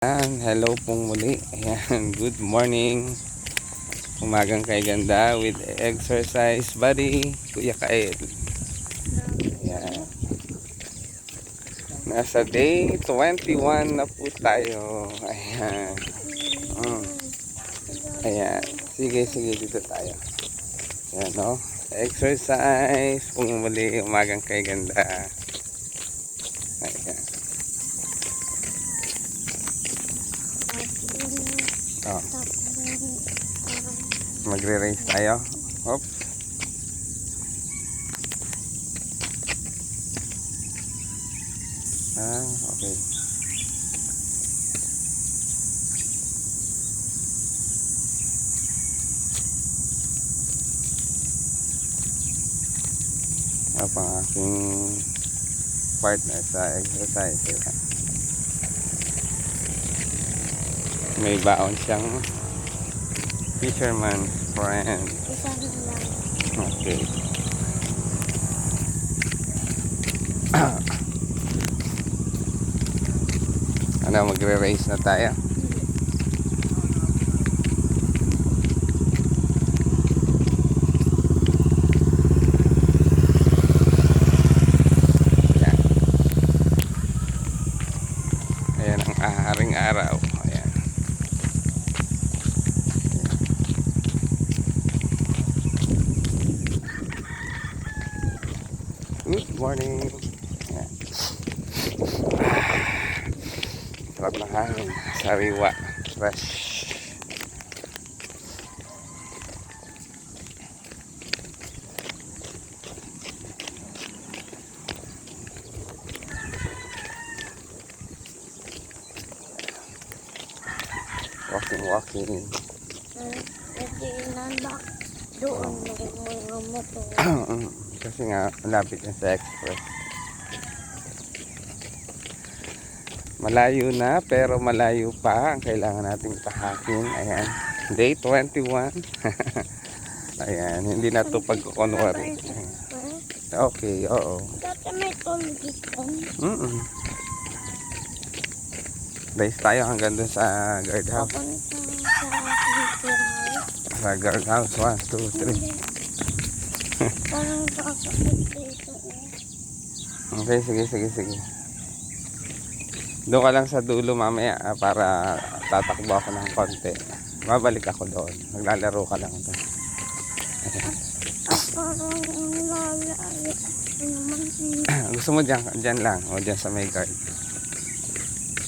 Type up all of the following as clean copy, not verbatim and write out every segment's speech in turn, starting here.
Hello pong muli. Ayan, good morning. Umagang kay ganda with exercise buddy, Kuya Kael. Ayan. Nasa day 21 na po tayo. Ayan. Ayan. Sige, dito tayo. Ayan, no? Exercise pong muli. Umagang kay ganda. Ayan. Oh. Magre-race tayo. Hop. Okay. Pang aking partner sa exercise. Ayan. May baon siyang fisherman friend. Okay. Ano, magre-race na tayo. Ayan ang aharing araw. Ayan. Good morning. Ayan. Sarap ng hangin. Sariwa. Fresh. Walking. Doon mga motor. Kasi nga malapit na sa express. Malayo na pero malayo pa ang kailangan nating tahakin. Ayan, day 21. Ayan, hindi na to pagkukunwari. Okay, oo. Dati may tulgit doon. Days tayo hanggang dun sa guardhouse. Sa guardhouse, 1, 2, 3. Parang kakasakit dito. Okay, sige. Doon ka lang sa dulo mamaya para tatakbo ako ng konti. Babalik ako doon. Maglalaro ka lang doon. Parang lalaya. Gusto mo dyan lang o dyan sa may guard?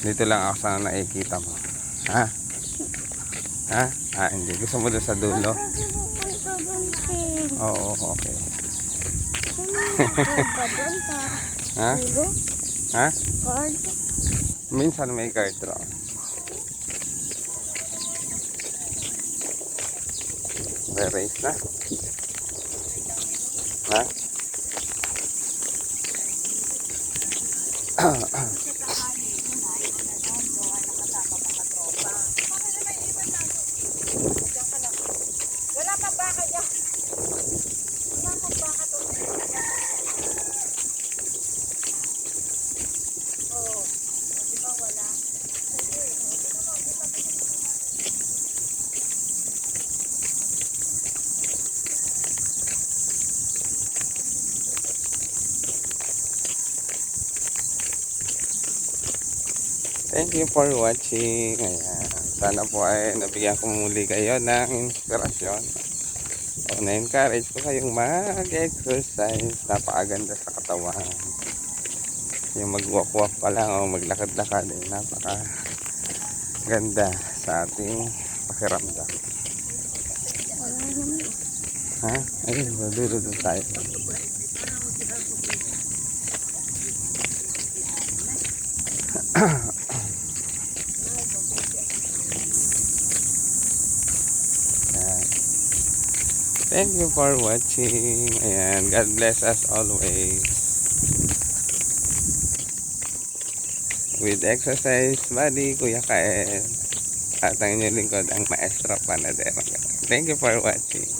Dito lang ako sana nakikita mo. Ha? Hindi. Gusto mo doon sa dulo? Oo, okay. Ha? Guard? Minsan may guard raw. May race na. Ha? Wala pa baka dyan. Wala pa baka to. Oo. Di ba wala? Thank you for watching. Ayan. Sana po ay nabigyan ko muli kayo ng inspirasyon. O na-encourage ko kayong mag-exercise. Napakaganda sa katawan. Yung mag-walk-walk pa lang o maglakad-lakad ay napakaganda sa ating pakiramdam. Ha? Ayun, dulo tayo. Thank you for watching. Ayan, God bless us always. With exercise buddy, Kuya Kael. At ang inyong lingkod, ang Maestro Panadero. Thank you for watching.